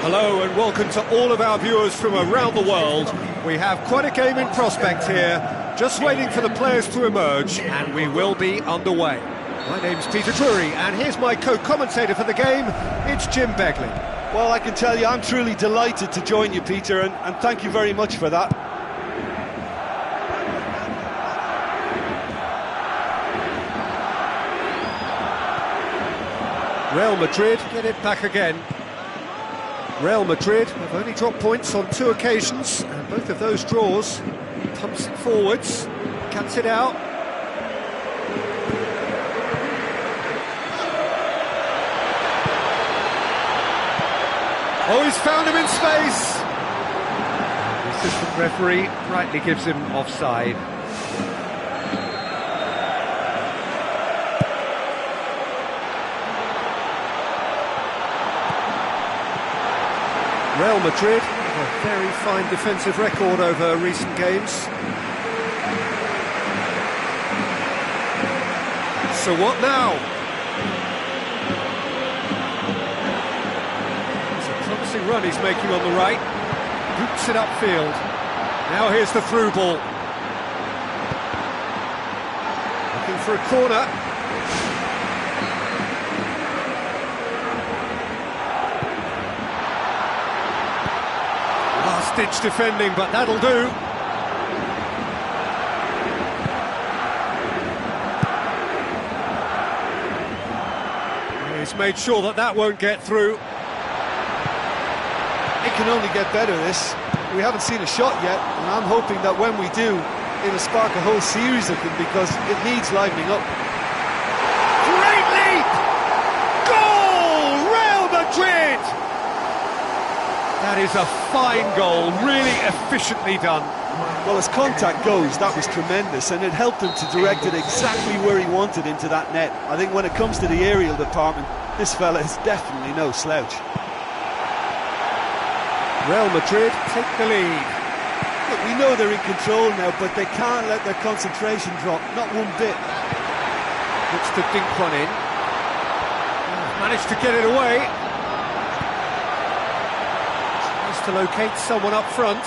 Hello and welcome to all of our viewers from around the world. We have quite a game in prospect here, just waiting for the players to emerge, and we will be underway. My name's Peter Drury, and here's my co-commentator for the game, it's Jim Begley. Well, I can tell you, I'm truly delighted to join you, Peter, and thank you very much for that. Real Madrid get it back again. Real Madrid have only dropped points on 2 occasions, and both of those draws pumps it forwards, cuts it out. Oh, he's found him in space! The assistant referee rightly gives him offside. Real Madrid have a very fine defensive record over recent games. So what now? It's a promising run he's making on the right. Boots it upfield. Now here's the through ball. Looking for a corner. Last-ditch defending, but that'll do. He's made sure that that won't get through. It can only get better, this. We haven't seen a shot yet, and I'm hoping that when we do, it'll spark a whole series of them, because it needs livening up. Great leap! Goal! Real Madrid! That is a fine goal, really efficiently done. Well, as contact goes, that was tremendous, and it helped him to direct it exactly where he wanted into that net. I think when it comes to the aerial department, this fella is definitely no slouch. Real Madrid take the lead. Look, we know they're in control now, but they can't let their concentration drop, not one bit. Looks to dink one in. Managed to get it away. Tries to locate someone up front.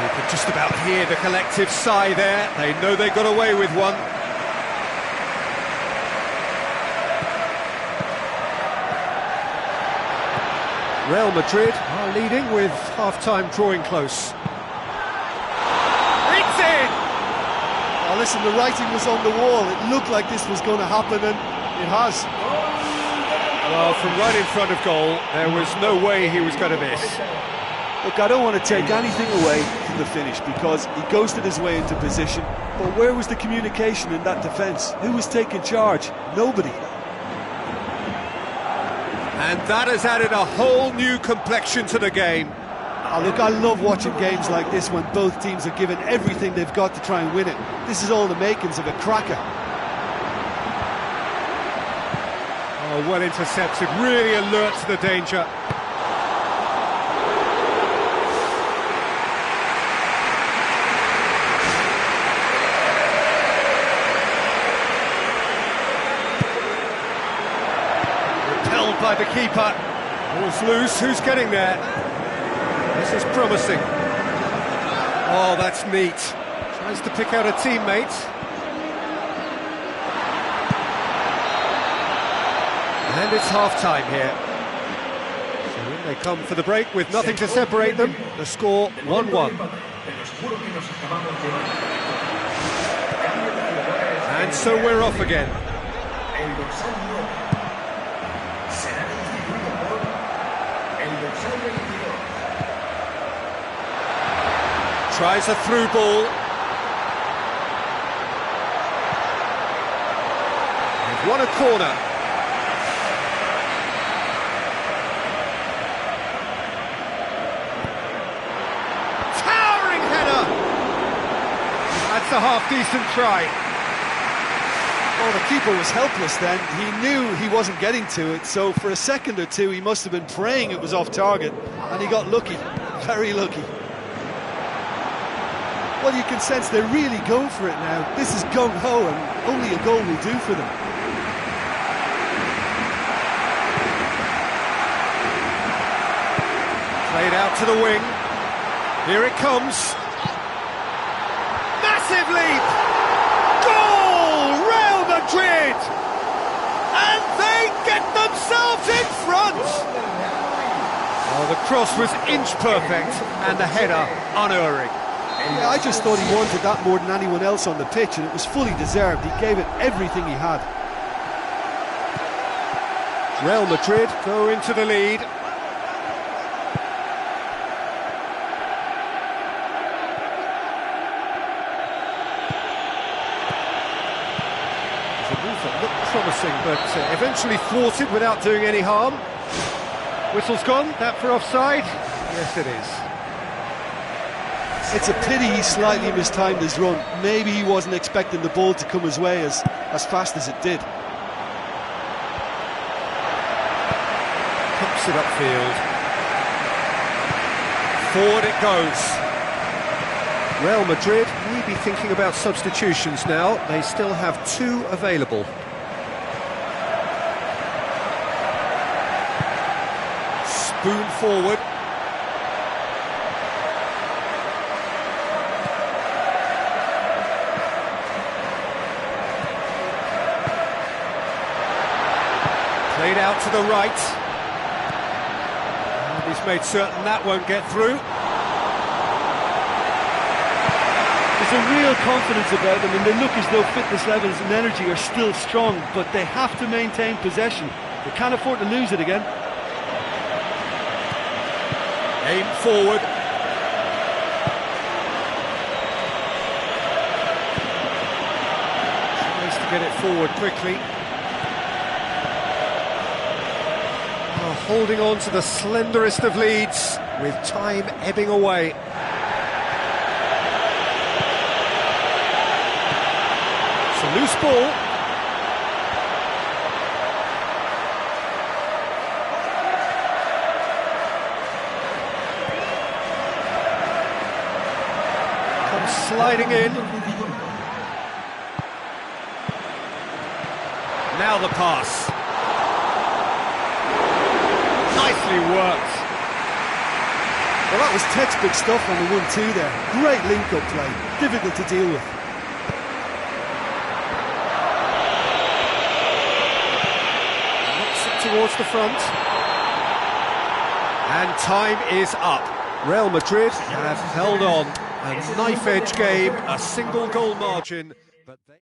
You can just about hear the collective sigh there. They know they got away with one. Real Madrid are leading with half-time drawing close. It's in! Oh, listen, the writing was on the wall. It looked like this was going to happen, and it has. Well, from right in front of goal, there was no way he was going to miss. Look, I don't want to take anything away from the finish, because he ghosted his way into position, but where was the communication in that defence? Who was taking charge? Nobody. And that has added a whole new complexion to the game. Oh, look, I love watching games like this when both teams are given everything they've got to try and win it. This is all the makings of a cracker. Oh, well intercepted, really alert to the danger. By the keeper. Ball's loose, who's getting there? This is promising. Oh, that's neat. Tries to pick out a teammate. And it's half-time here. So in they come for the break with nothing to separate them. The score 1-1. And so we're off again. Tries a through ball. They've won a corner. Towering header! That's a half-decent try. Oh, the keeper was helpless then. He knew he wasn't getting to it, so for a second or two he must have been praying it was off target, and he got lucky, very lucky. Well, you can sense they're really going for it now. This is gung-ho, and only a goal will do for them. Played out to the wing. Here it comes. Massive leap! Goal! Real Madrid! And they get themselves in front! Oh, the cross was inch perfect and the header unerring. Yeah, I just thought he wanted that more than anyone else on the pitch, and it was fully deserved. He gave it everything he had. Real Madrid go into the lead. It's a move that looked promising, but eventually thwarted without doing any harm. Whistle's gone, that for offside? Yes, it is. It's a pity he slightly mistimed his run. Maybe he wasn't expecting the ball to come his way as fast as it did. Pumps it upfield. Forward it goes. Real Madrid may be thinking about substitutions now. They still have 2 available. Spoon forward. Played out to the right. And he's made certain that won't get through. There's a real confidence about them, and they look as though fitness levels and energy are still strong, but they have to maintain possession. They can't afford to lose it again. Aim forward. Tries to get it forward quickly. Holding on to the slenderest of leads, with time ebbing away. It's a loose ball. Comes sliding in. Now the pass. Nicely worked. Well, that was textbook stuff on the 1-2 there. Great link-up play, difficult to deal with. Knocks it towards the front. And time is up. Real Madrid have held on. A knife-edge game, a single goal margin, but they...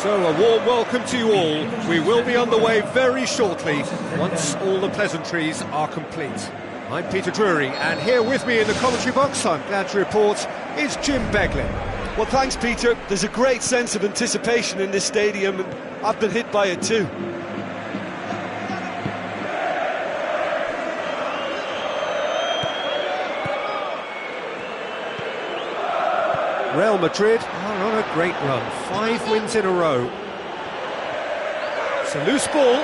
So a warm welcome to you all. We will be on the way very shortly, once all the pleasantries are complete. I'm Peter Drury, and here with me in the commentary box, I'm glad to report, is Jim Beglin. Well, thanks, Peter. There's a great sense of anticipation in this stadium, and I've been hit by it too. Real Madrid are on a great run, 5 wins in a row. It's a loose ball.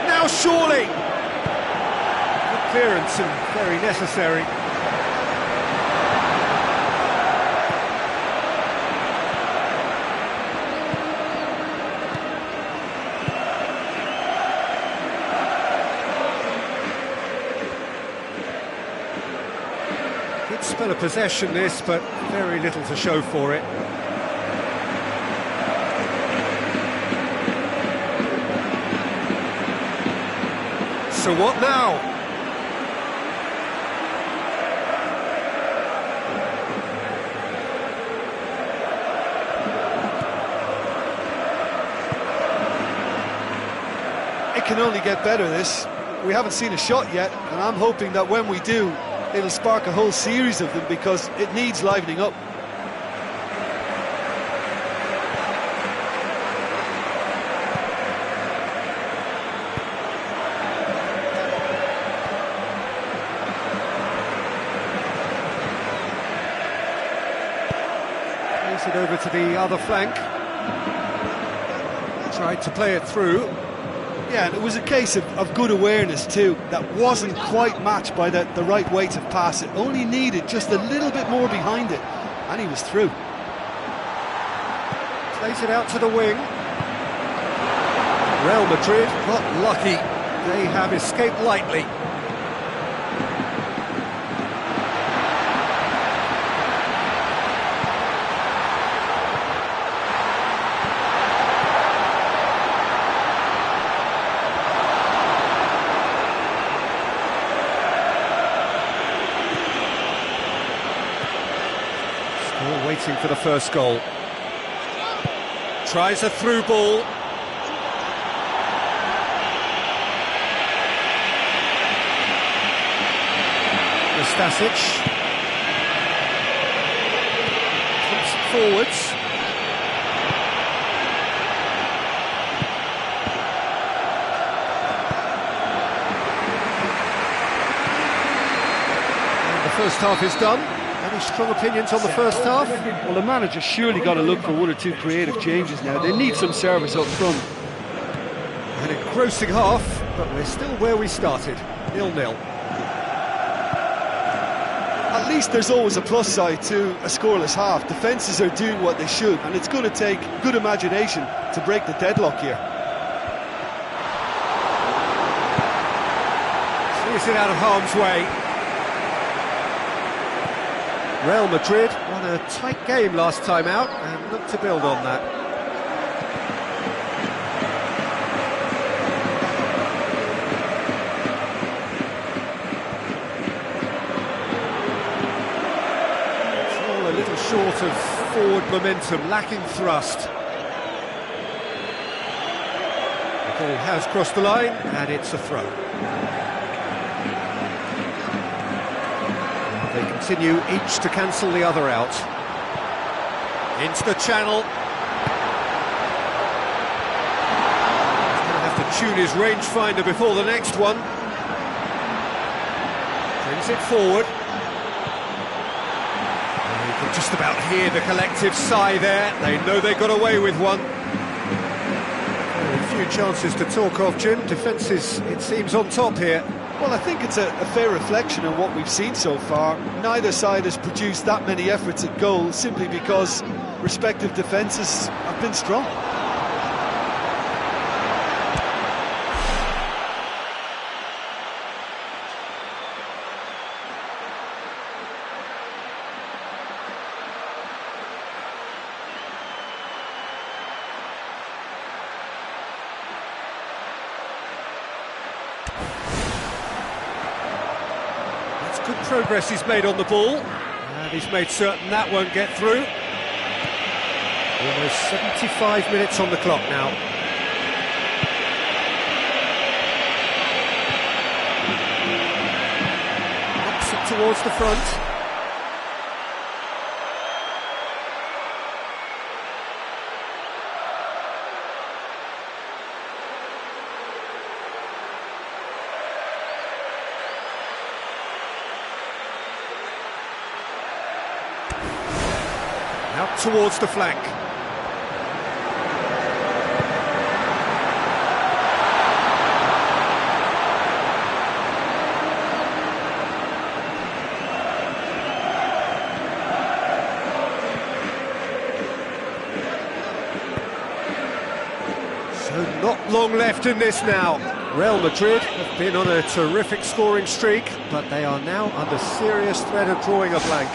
Now surely! Good clearance and very necessary. Good spell of possession this, but very little to show for it. So what now? It can only get better, this. We haven't seen a shot yet, and I'm hoping that when we do, it'll spark a whole series of them, because it needs livening up. Plays it over to the other flank. Tried to play it through. Yeah, and it was a case of good awareness too, that wasn't quite matched by the right weight of pass. It only needed just a little bit more behind it, and he was through. Plays it out to the wing. Real Madrid got lucky. They have escaped lightly. Waiting for the first goal. Tries a through ball. Stasic comes forwards. And the first half is done. Any strong opinions on the first half? Well, the manager surely got to look for 1 or 2 creative changes now. They need some service up front. An engrossing half, but we're still where we started, 0-0. At least there's always a plus side to a scoreless half. Defences are doing what they should, and it's going to take good imagination to break the deadlock here. Clears it out of harm's way. Real Madrid won a tight game last time out and look to build on that. It's all a little short of forward momentum, lacking thrust. The ball has crossed the line and it's a throw. They continue each to cancel the other out. Into the channel. He's going to have to tune his rangefinder before the next one. Brings it forward. And you can just about hear the collective sigh there. They know they got away with one. Very few chances to talk of, Jim. Defence is, it seems, on top here. Well, I think it's a fair reflection of what we've seen so far. Neither side has produced that many efforts at goal simply because respective defences have been strong. Good progress he's made on the ball, and he's made certain that won't get through. Almost 75 minutes on the clock now. Knocks it towards the front. Out towards the flank. So not long left in this now. Real Madrid have been on a terrific scoring streak, but they are now under serious threat of drawing a blank.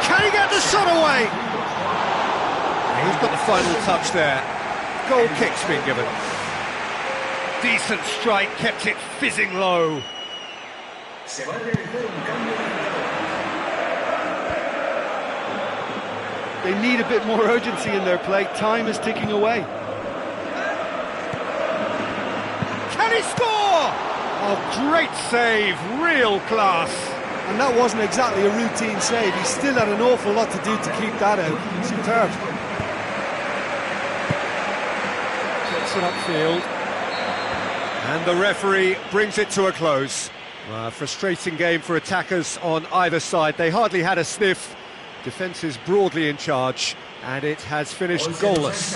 Can he get the shot away? He's got the final touch there. Goal kick's been given. Decent strike, kept it fizzing low. They need a bit more urgency in their play. Time is ticking away. Can he score? Oh, great save, real class. And that wasn't exactly a routine save. He still had an awful lot to do to keep that out. Superb. Gets it upfield. And the referee brings it to a close. Frustrating game for attackers on either side. They hardly had a sniff. Defence is broadly in charge, and it has finished goalless.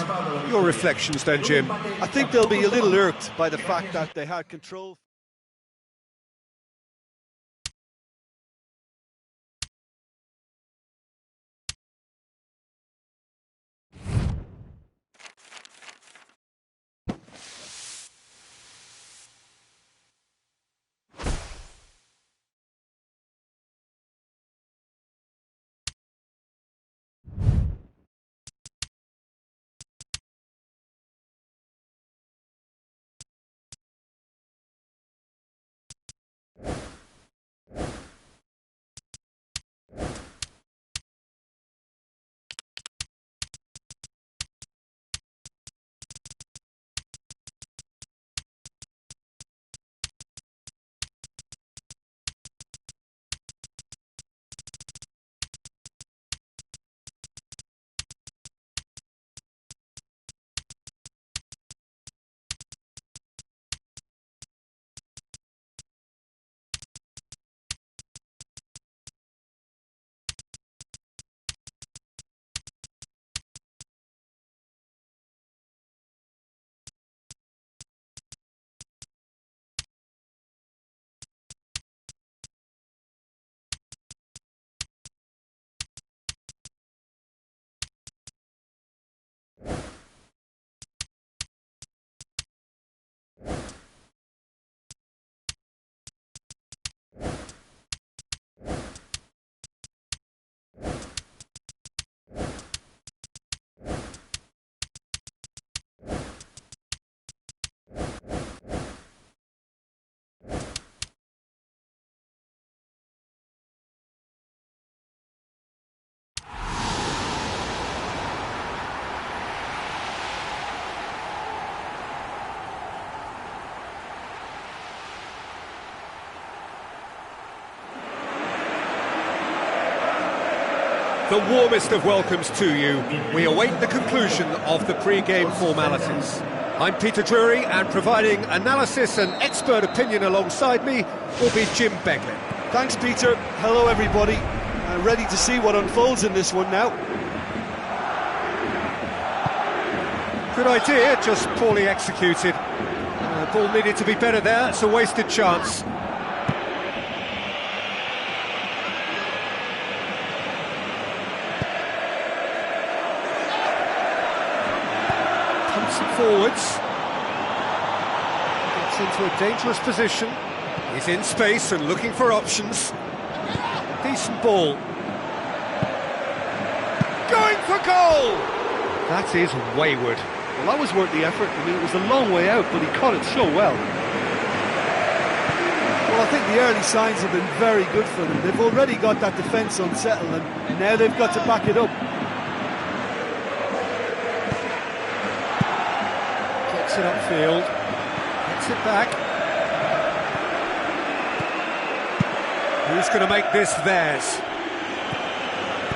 Your reflections then, Jim? I think they'll be a little irked by the fact that they had control. The warmest of welcomes to you. We await the conclusion of the pre-game formalities. I'm Peter Drury, and providing analysis and expert opinion alongside me will be Jim Beglin. Thanks, Peter. Hello, everybody. Ready to see what unfolds in this one now. Good idea, just poorly executed. Ball needed to be better there, it's a wasted chance. Pumps it forwards. Gets into a dangerous position. He's in space and looking for options. Decent ball. Going for goal! That is wayward. Well, that was worth the effort. I mean, it was a long way out, but he caught it so well. Well, I think the early signs have been very good for them. They've already got that defence unsettled, and now they've got to back it up. Gets it upfield, gets it back. Who's going to make this theirs?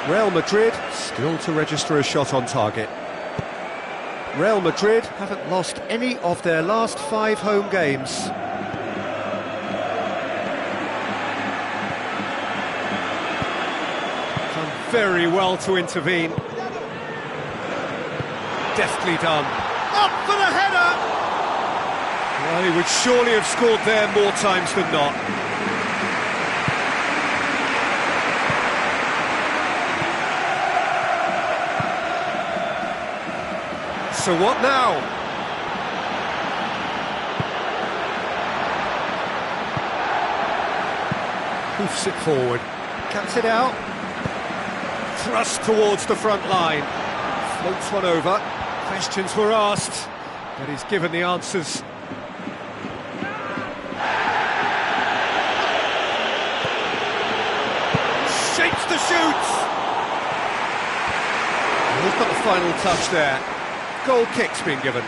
Real Madrid still to register a shot on target. Real Madrid haven't lost any of their last 5 home games. Done very well to intervene. Deftly done. Up for the header! Well, he would surely have scored there more times than not. So what now? Hoofs it forward, cuts it out, thrust towards the front line, floats one over. Questions were asked, but he's given the answers. Shapes to shoot! He's got the final touch there. Goal kick's been given.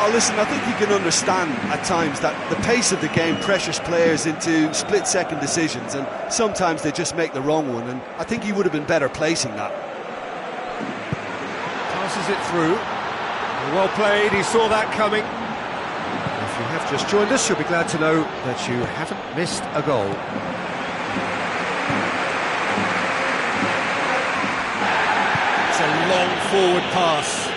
Oh, listen, I think you can understand at times that the pace of the game pressures players into split-second decisions, and sometimes they just make the wrong one, and I think he would have been better placing that. Passes it through. Well played, he saw that coming. If you have just joined us, you'll be glad to know that you haven't missed a goal. It's a long forward pass.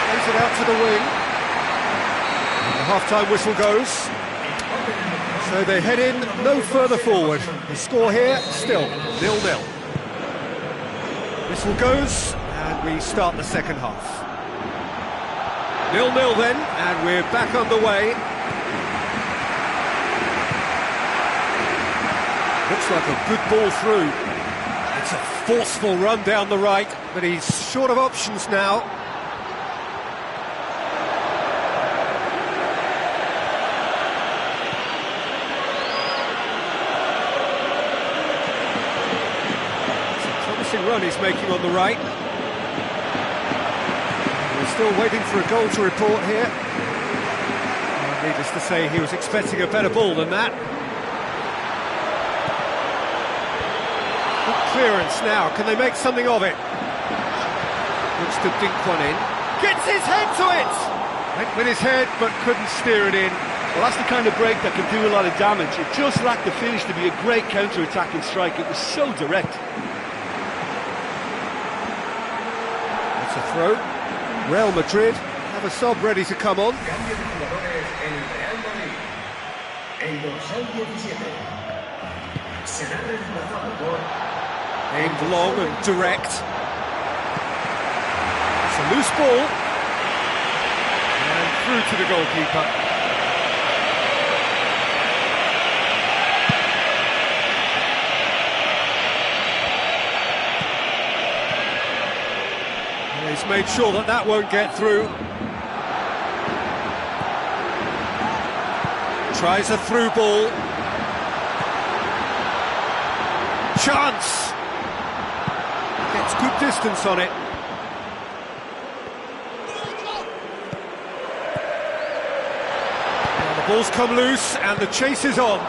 Plays it out to the wing. The half-time whistle goes. So they head in no further forward. The score here, still 0-0. Whistle goes, and we start the second half. 0-0 then, and we're back underway. Looks like a good ball through. It's a forceful run down the right, but he's short of options now. Run he's making on the right. We're still waiting for a goal to report here. Needless to say, he was expecting a better ball than that. Good clearance now. Can they make something of it? Looks to dink one in. Gets his head to it! Went with his head, but couldn't steer it in. Well, that's the kind of break that can do a lot of damage. It just lacked the finish to be a great counter-attacking strike. It was so direct. A throw. Real Madrid have a sub ready to come on. Aimed long and direct. It's a loose ball. And through to the goalkeeper. He's made sure that that won't get through. Tries a through ball. Chance! Gets good distance on it. Now the ball's come loose and the chase is on.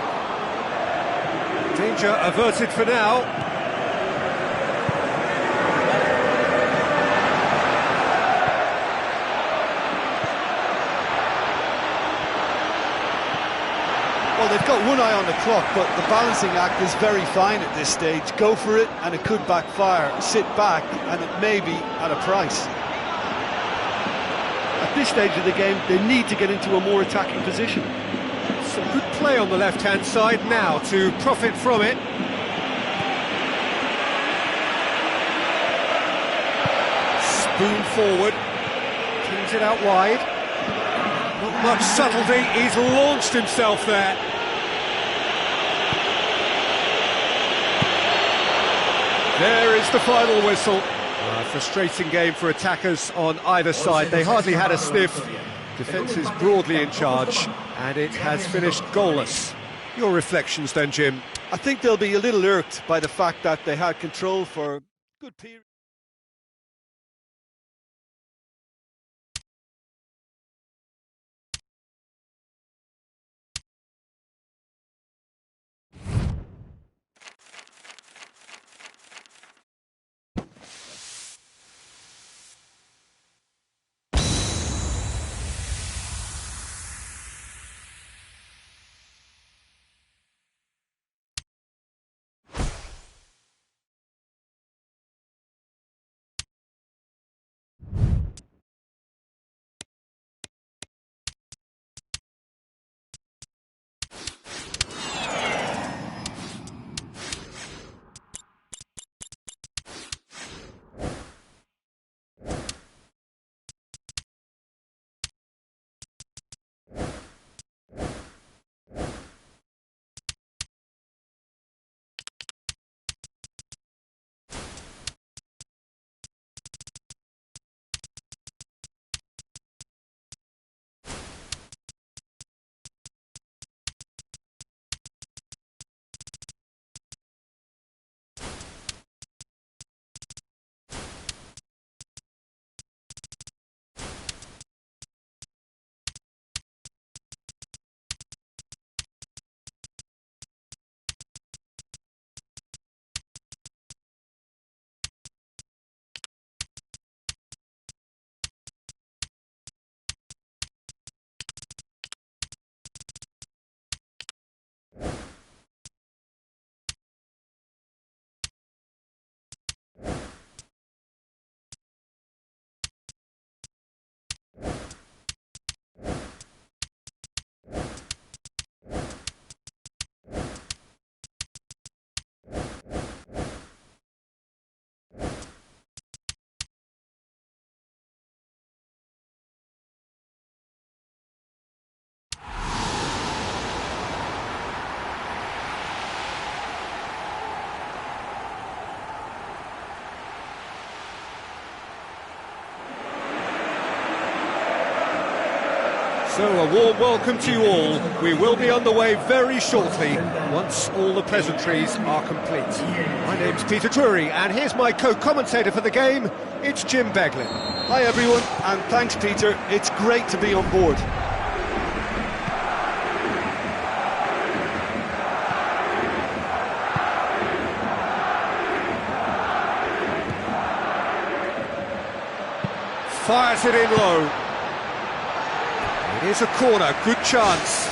Danger averted for now. Well, they've got one eye on the clock, but the balancing act is very fine at this stage. Go for it, and it could backfire. Sit back, and it may be at a price. At this stage of the game, they need to get into a more attacking position. Some good play on the left-hand side now to profit from it. Spoon forward, pings it out wide. Not Not much subtlety, he's launched himself there. There is the final whistle. A frustrating game for attackers on either side. They hardly had a sniff. Defence is broadly in charge, and it has finished goalless. Your reflections then, Jim? I think they'll be a little irked by the fact that they had control for a good period. So a warm welcome to you all. We will be underway very shortly once all the pleasantries are complete. My name's Peter Drury, and here's my co-commentator for the game. It's Jim Beglin. Hi everyone, and thanks Peter. It's great to be on board. Fires it in low. It is a corner, good chance.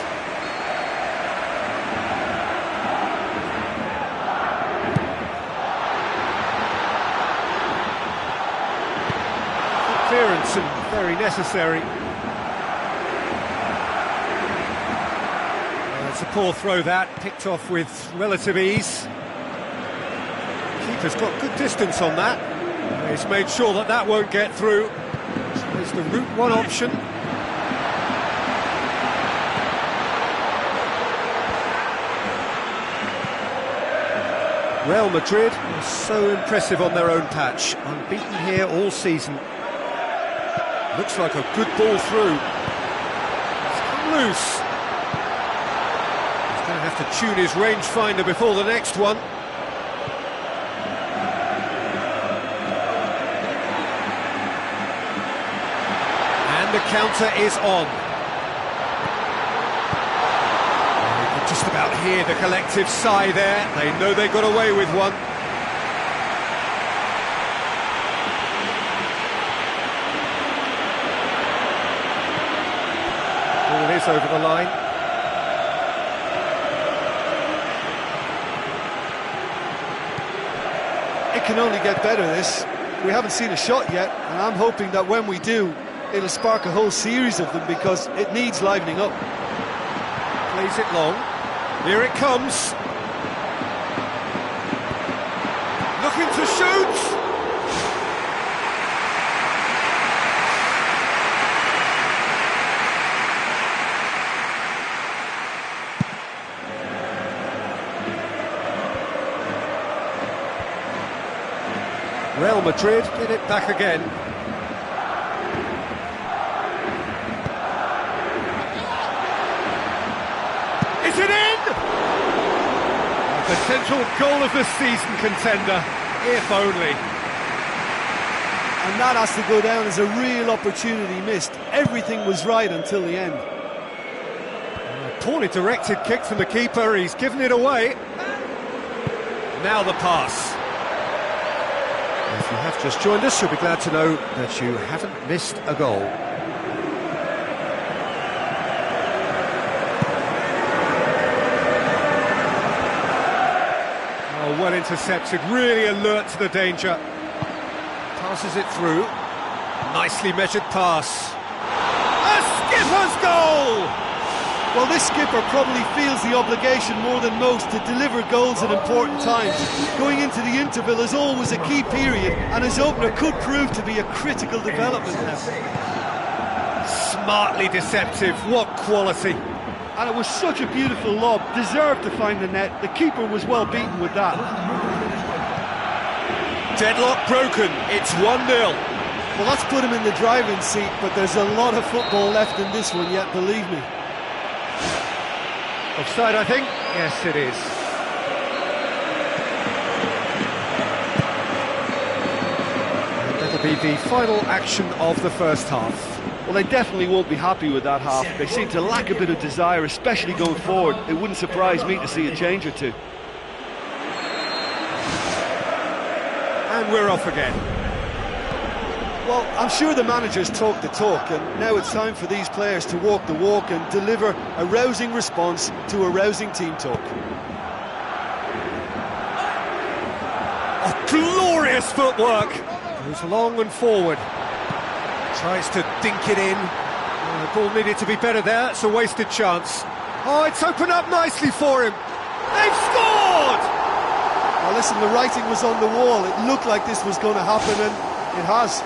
Good clearance and very necessary. It's a poor throw that, picked off with relative ease. Keeper's got good distance on that. He's made sure that that won't get through. There's the route one option. Real Madrid are so impressive on their own patch, unbeaten here all season. Looks like a good ball through. It's come loose. He's going to have to tune his rangefinder before the next one. And the counter is on. Just about hear the collective sigh there. They know they got away with one. Ball is over the line. It can only get better, this. We haven't seen a shot yet, and I'm hoping that when we do, it'll spark a whole series of them because it needs livening up. Plays it long. Here it comes. Looking to shoot. Real Madrid get it back again. Is it in? A potential goal of the season contender, if only. And that has to go down as a real opportunity missed. Everything was right until the end. A poorly directed kick from the keeper, he's given it away. Now the pass. If you have just joined us, you'll be glad to know that you haven't missed a goal. Oh, well intercepted, really alert to the danger. Passes it through. Nicely measured pass. A skipper's goal! Well, this skipper probably feels the obligation more than most to deliver goals at important times. Going into the interval is always a key period, and his opener could prove to be a critical development now. Smartly deceptive, what quality. And it was such a beautiful lob, deserved to find the net. The keeper was well beaten with that. Deadlock broken, it's 1-0. Well, that's put him in the driving seat, but there's a lot of football left in this one yet, believe me. Offside, I think? Yes, it is. And that'll be the final action of the first half. Well, they definitely won't be happy with that half. They seem to lack a bit of desire, especially going forward. It wouldn't surprise me to see a change or two. And we're off again. Well, I'm sure the managers talk the talk, and now it's time for these players to walk the walk and deliver a rousing response to a rousing team talk. Oh, glorious footwork! Goes long and forward. Tries to dink it in. Oh, the ball needed to be better there, it's a wasted chance. Oh, it's opened up nicely for him. They've scored! Now listen, the writing was on the wall. It looked like this was going to happen, and it has.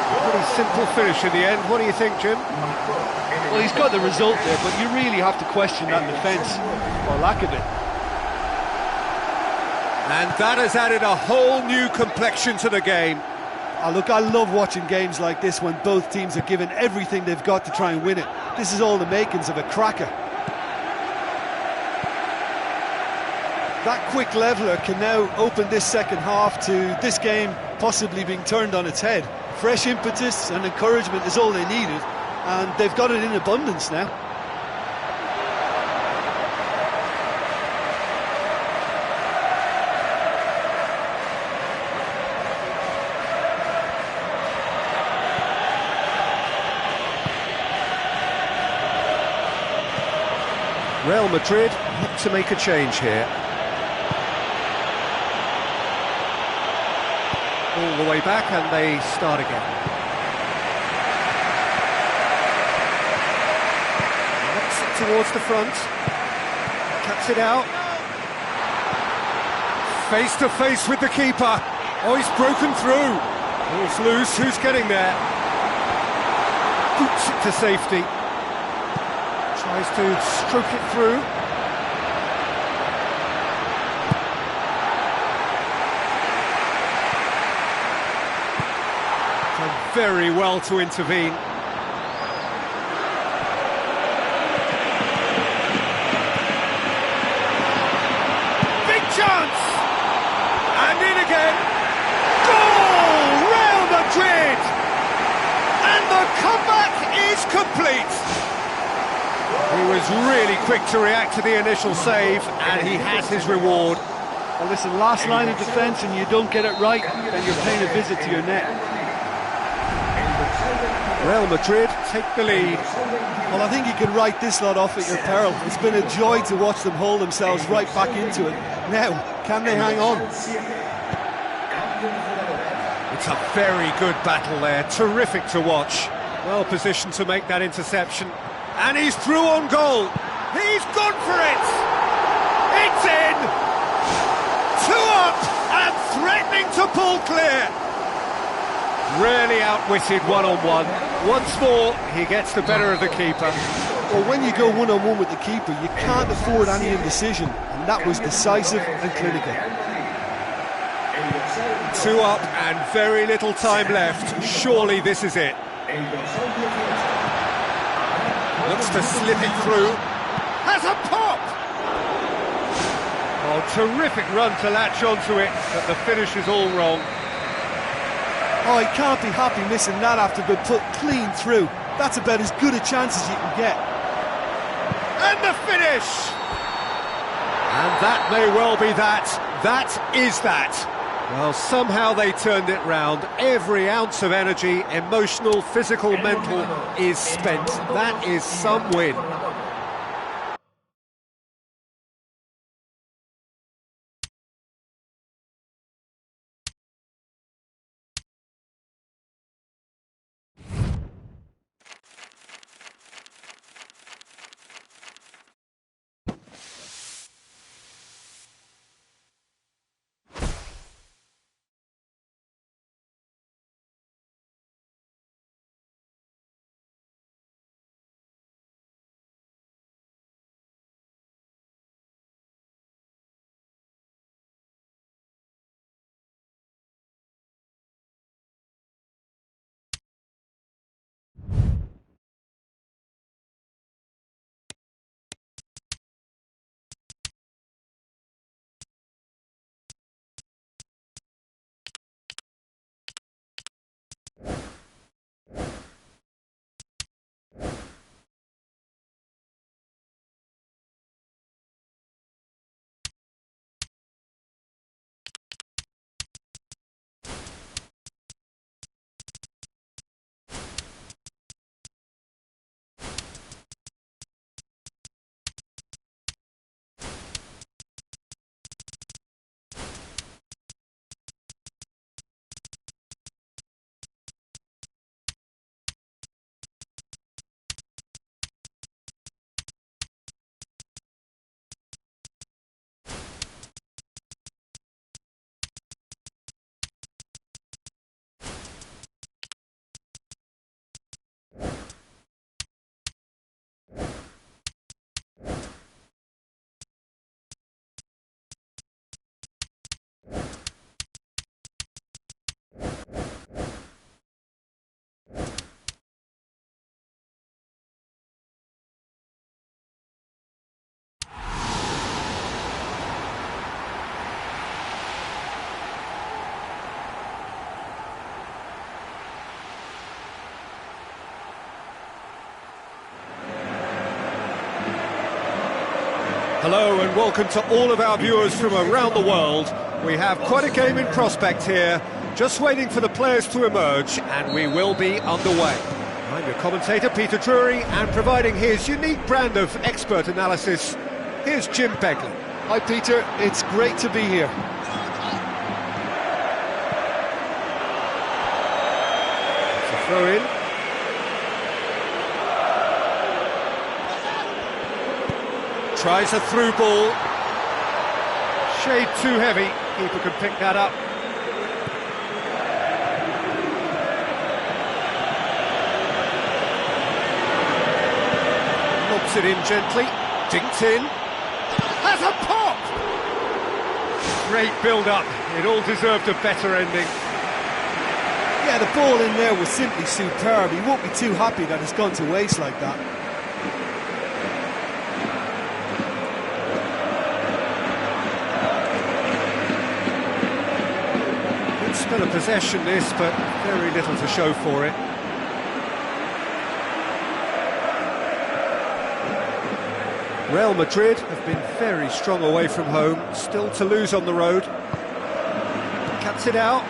Pretty simple finish in the end. What do you think, Jim? Well, he's got the result there, but you really have to question that defence, or lack of it. And that has added a whole new complexion to the game. Oh, look, I love watching games like this when both teams are given everything they've got to try and win it. This is all the makings of a cracker. That quick leveller can now open this second half to this game possibly being turned on its head. Fresh impetus and encouragement is all they needed, and they've got it in abundance now. Real Madrid look to make a change here. All the way back, and they start again. Knocks it towards the front. Cuts it out. Face to face with the keeper. Oh, he's broken through. Ball's loose. Who's getting there? Boots it to safety. Tries to stroke it through. Very well to intervene. Big chance! And in again. Goal! Real Madrid! And the comeback is complete. He was really quick to react to the initial save, and he has his reward. Well, listen, last line of defence and you don't get it right, then you're paying a visit to your net. Real Madrid take the lead. Well, I think you can write this lot off at your peril. It's been a joy to watch them hold themselves right back into it. Now, can they hang on? It's a very good battle there, terrific to watch. Well positioned to make that interception. And he's through on goal. He's gone for it! It's in! 2 up and threatening to pull clear. Really outwitted one-on-one. Once more, he gets the better of the keeper. Well, when you go one-on-one with the keeper, you can't afford any indecision, and that was decisive and clinical. Two up and very little time left. Surely this is it. Looks to slip it through. Has a pop! Oh, terrific run to latch onto it, but the finish is all wrong. Oh, he can't be happy missing that after being put clean through. That's about as good a chance as you can get. And the finish! And that may well be that. That is that. Well, somehow they turned it round. Every ounce of energy, emotional, physical, mental, is spent. That is some win. Hello and welcome to all of our viewers from around the world. We have quite a game in prospect here, just waiting for the players to emerge, and we will be underway. I'm your commentator, Peter Drury, and providing his unique brand of expert analysis, here's Jim Begley. Hi Peter, it's great to be here. It's a throw in. Tries a through ball. Shade too heavy. Keeper can pick that up. Lobs it in gently. Dinked in. Has a pop! Great build-up. It all deserved a better ending. Yeah, the ball in there was simply superb. He won't be too happy that it's gone to waste like that. Still a possession this, but very little to show for it. Real Madrid have been very strong away from home, still to lose on the road. Cuts it out.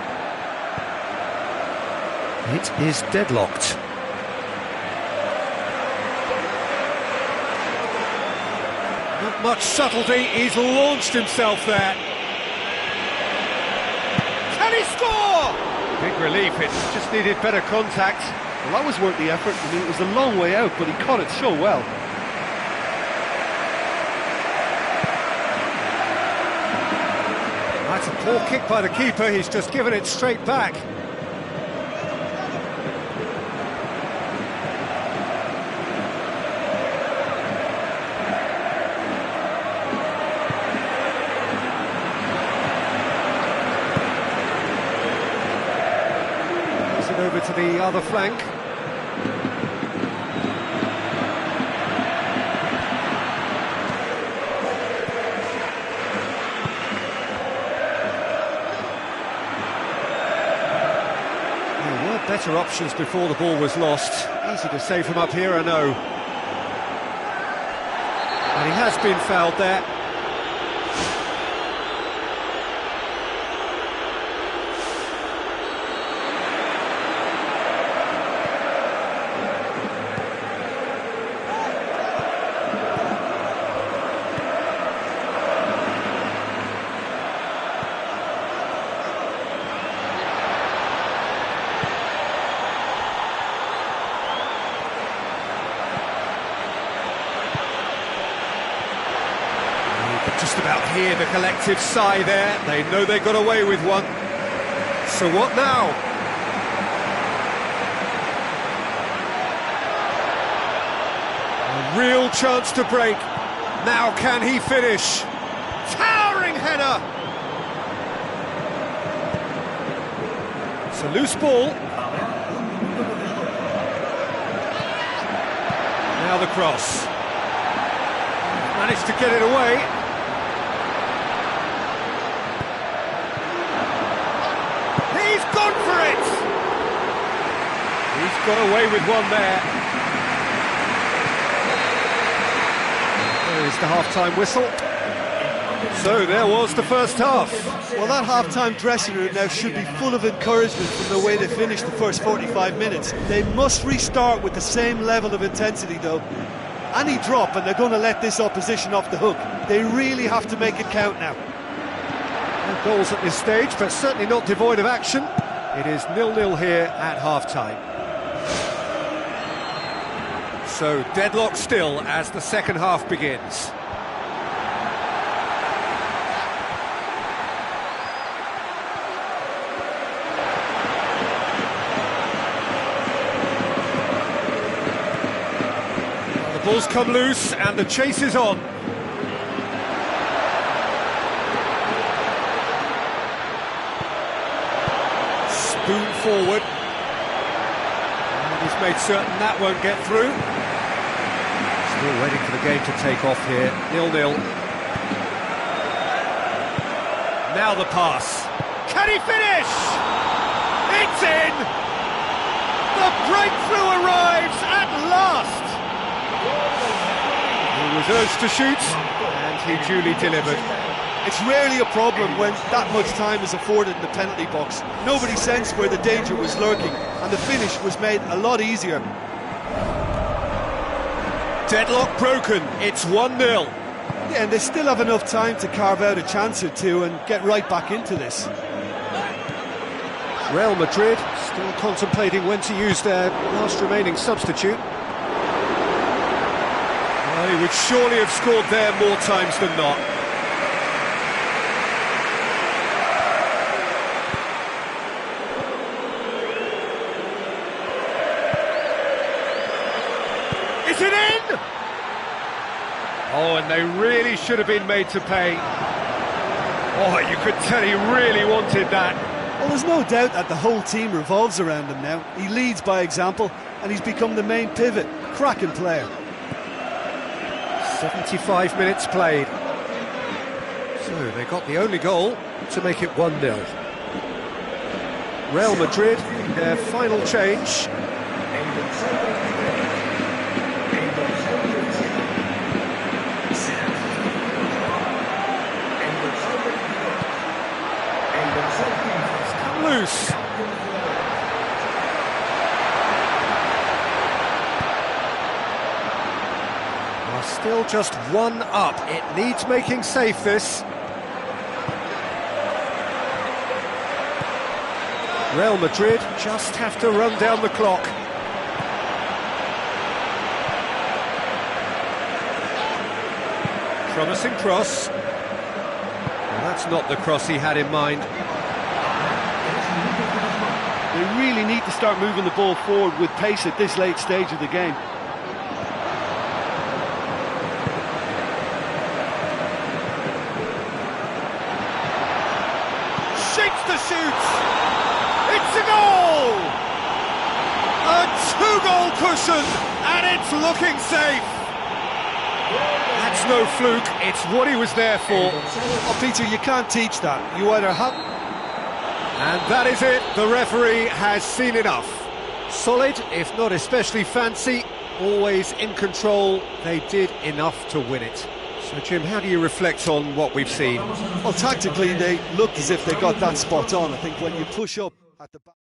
It is deadlocked. Not much subtlety, he's launched himself there. Can he score? Big relief, it just needed better contact. Well, that was worth the effort. I mean, it was a long way out, but he caught it so well. That's a poor kick by the keeper, he's just given it straight back. the other flank. There were better options before the ball was lost. Easy to save from up here, I know. And he has been fouled there. Just about hear the collective sigh there. They know they got away with one. So what now? A real chance to break. Now can he finish? Towering header! It's a loose ball. Now the cross. Managed to get it away. He's gone for it! He's got away with one there. There is the half-time whistle. So there was the first half. Well, that half-time dressing room now should be full of encouragement from the way they finished the first 45 minutes. They must restart with the same level of intensity, though. Any drop and they're going to let this opposition off the hook. They really have to make it count now. No goals at this stage, but certainly not devoid of action. It is 0-0 here at half-time. So deadlock still as the second half begins. The ball's come loose and the chase is on. Spoon forward. And he's made certain that won't get through. Still waiting for the game to take off here. 0-0. Now the pass. Can he finish? It's in! The breakthrough arrives at last! He was urged to shoot, and he duly delivered. It's rarely a problem when that much time is afforded in the penalty box. Nobody sensed where the danger was lurking, and the finish was made a lot easier. Deadlock broken, it's 1-0. Yeah, and they still have enough time to carve out a chance or two and get right back into this. Real Madrid still contemplating when to use their last remaining substitute. Well, he would surely have scored there more times than not. Is it in? Oh, and they really should have been made to pay. Oh, you could tell he really wanted that. Well, there's no doubt that the whole team revolves around him now. He leads by example, and he's become the main pivot. Cracking player. 75 minutes played. So they got the only goal to make it 1-0. Real Madrid, their final change. It's come loose. Still just one up. It needs making safe, this. Real Madrid just have to run down the clock. Promising cross. Well, that's not the cross he had in mind. They really need to start moving the ball forward with pace at this late stage of the game. Shakes the shoot! It's a goal! two-goal cushion, and it's looking safe. That's no fluke, it's what he was there for. Oh, Peter, you can't teach that. You either have... And that is it, the referee has seen enough. Solid, if not especially fancy, always in control, they did enough to win it. So Jim, how do you reflect on what we've seen? Well, tactically, they looked as if they got that spot on. I think when you push up at the back...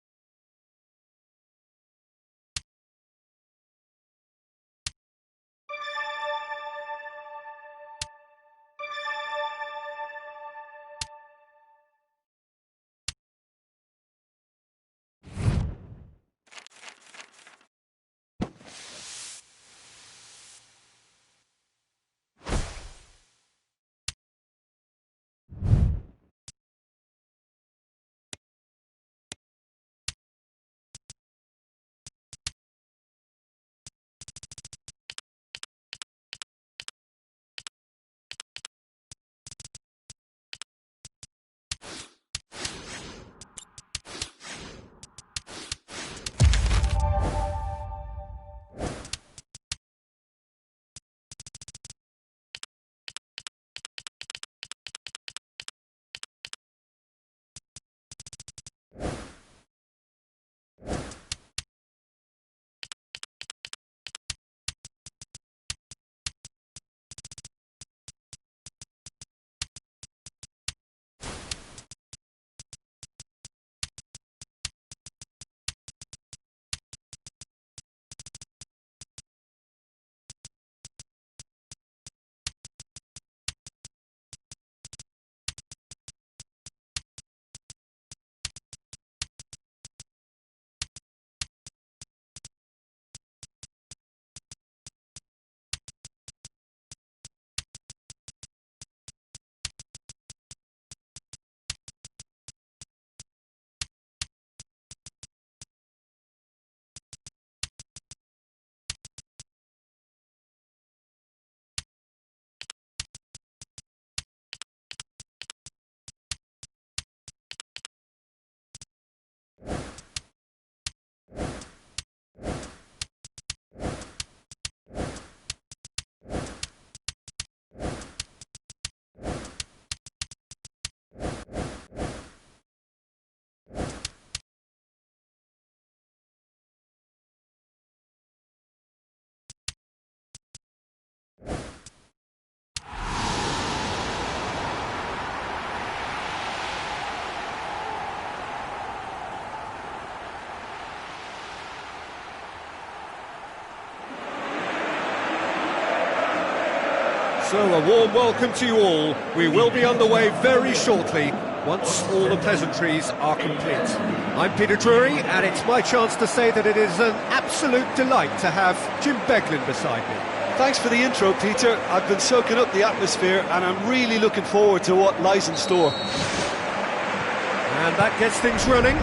So a warm welcome to you all. We will be underway very shortly, once all the pleasantries are complete. I'm Peter Drury, and it's my chance to say that it is an absolute delight to have Jim Beglin beside me. Thanks for the intro, Peter. I've been soaking up the atmosphere, and I'm really looking forward to what lies in store. And that gets things running.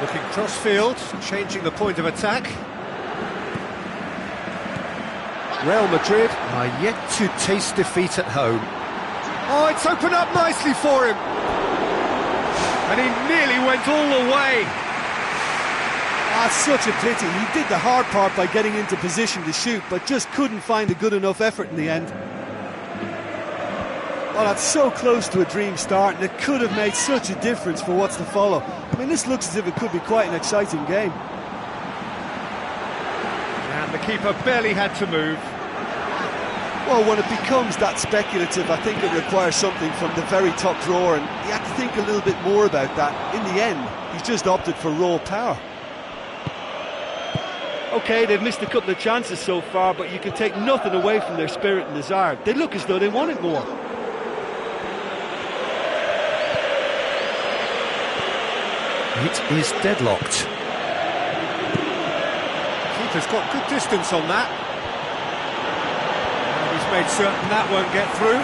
Looking cross-field, changing the point of attack. Real Madrid are yet to taste defeat at home. Oh, it's opened up nicely for him. And he nearly went all the way. Ah, such a pity. He did the hard part by getting into position to shoot, but just couldn't find a good enough effort in the end. Oh, that's so close to a dream start, and it could have made such a difference for what's to follow. I mean, this looks as if it could be quite an exciting game. And the keeper barely had to move. Well, when it becomes that speculative, I think it requires something from the very top drawer, and you have to think a little bit more about that. In the end, he's just opted for raw power. OK, they've missed a couple of chances so far, but you can take nothing away from their spirit and desire. They look as though they want it more. It is deadlocked. Keeper's got good distance on that. And he's made certain that won't get through.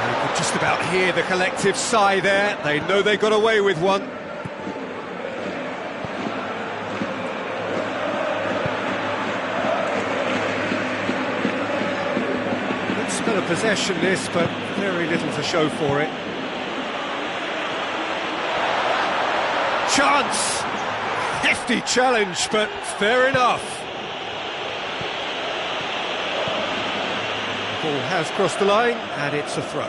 You could just about hear the collective sigh there. They know they got away with one. of possession this, but very little to show for it. Chance! Hefty challenge, but fair enough. The ball has crossed the line, and it's a throw.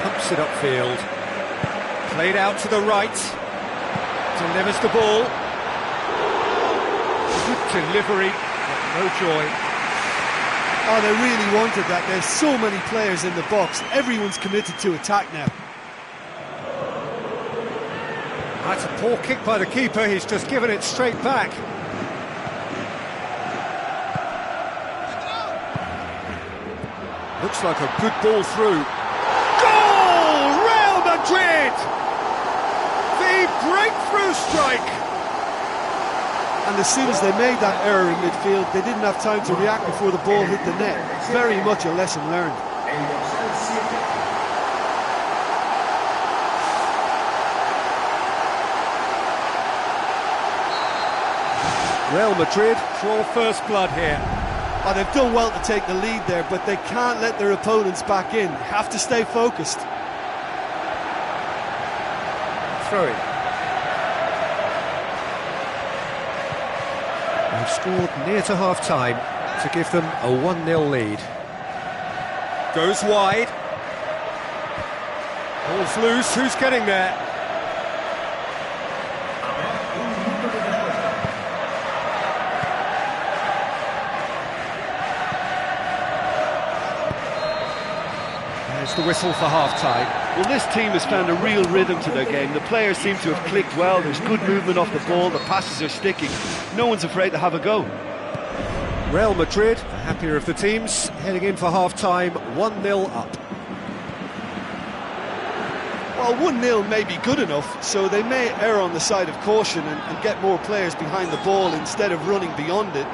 Pumps it upfield. Played out to the right. Delivers the ball. Good delivery, but no joy. Oh, they really wanted that. There's so many players in the box. Everyone's committed to attack now. That's a poor kick by the keeper. He's just given it straight back. Looks like a good ball through. Goal! Real Madrid! The breakthrough strike! And as soon as they made that error in midfield, they didn't have time to react before the ball hit the net. It's very much a lesson learned. Real Madrid draw first blood here. Oh, they've done well to take the lead there, but they can't let their opponents back in. They have to stay focused. Throw it. They've scored near to half-time to give them a 1-0 lead. Goes wide. Ball's loose, who's getting there? There's the whistle for half-time. Well, this team has found a real rhythm to their game. The players seem to have clicked well. There's good movement off the ball. The passes are sticking. No one's afraid to have a go. Real Madrid, the happier of the teams, heading in for half-time, 1-0 up. Well, 1-0 may be good enough, so they may err on the side of caution and get more players behind the ball instead of running beyond it.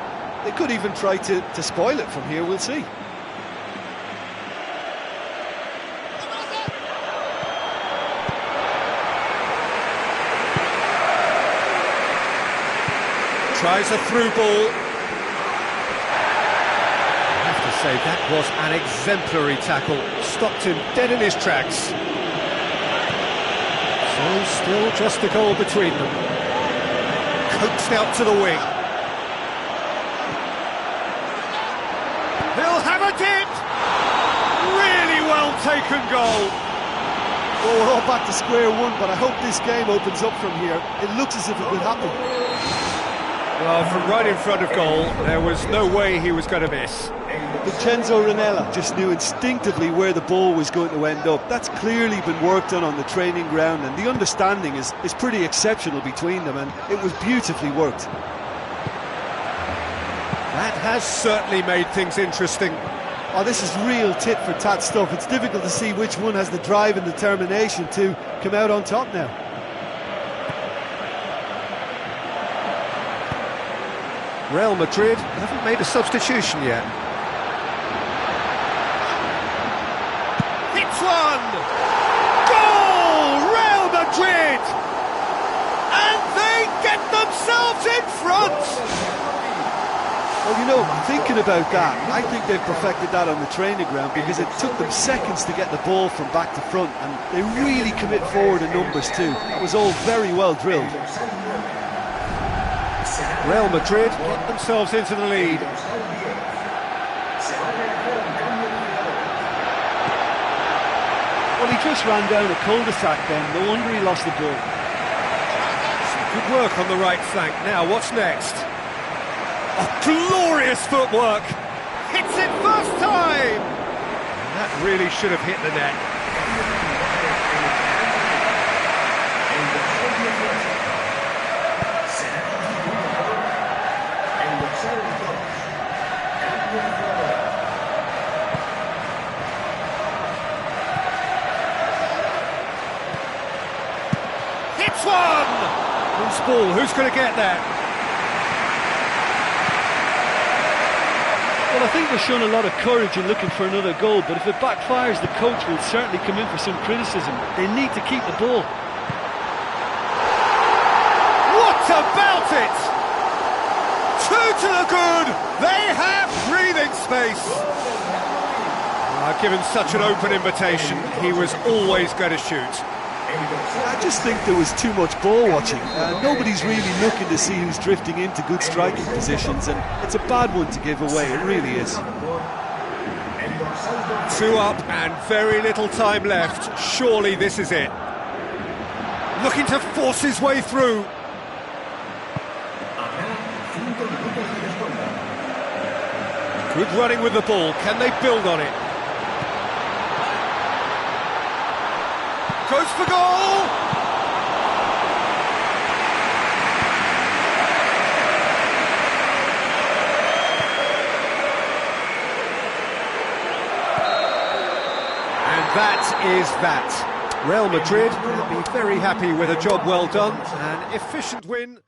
They could even try to spoil it from here, we'll see. Tries a through ball. I have to say, that was an exemplary tackle. Stopped him dead in his tracks. So still just a goal between them. Coaxed out to the wing. He'll have a dip! Really well taken goal. Well, we're all back to square one, but I hope this game opens up from here. It looks as if it will happen. Well, from right in front of goal, there was no way he was going to miss. Vincenzo Ranella just knew instinctively where the ball was going to end up. That's clearly been worked on the training ground, and the understanding is pretty exceptional between them, and it was beautifully worked. That has certainly made things interesting. Oh, this is real tit-for-tat stuff. It's difficult to see which one has the drive and determination to come out on top now. Real Madrid haven't made a substitution yet. Hits one! Goal! Real Madrid! And they get themselves in front! Well, you know, thinking about that, I think they've perfected that on the training ground because it took them seconds to get the ball from back to front, and they really commit forward in numbers too. That was all very well drilled. Real Madrid get themselves into the lead. Well, he just ran down a cul-de-sac then. No wonder he lost the ball. Some good work on the right flank. Now, what's next? Oh, glorious footwork! Hits it first time! And that really should have hit the net. Hits one! Loose ball, who's going to get that? Well, I think they've shown a lot of courage in looking for another goal, but if it backfires, the coach will certainly come in for some criticism. They need to keep the ball. What about it! Two to the good! They have breathing space! Given such an open invitation, he was always going to shoot. I just think there was too much ball watching. Nobody's really looking to see who's drifting into good striking positions, and it's a bad one to give away, it really is. 2 up and very little time left. Surely this is it. Looking to force his way through. Good running with the ball. Can they build on it? Goes for goal! And that is that. Real Madrid will be very happy with a job well done, an efficient win.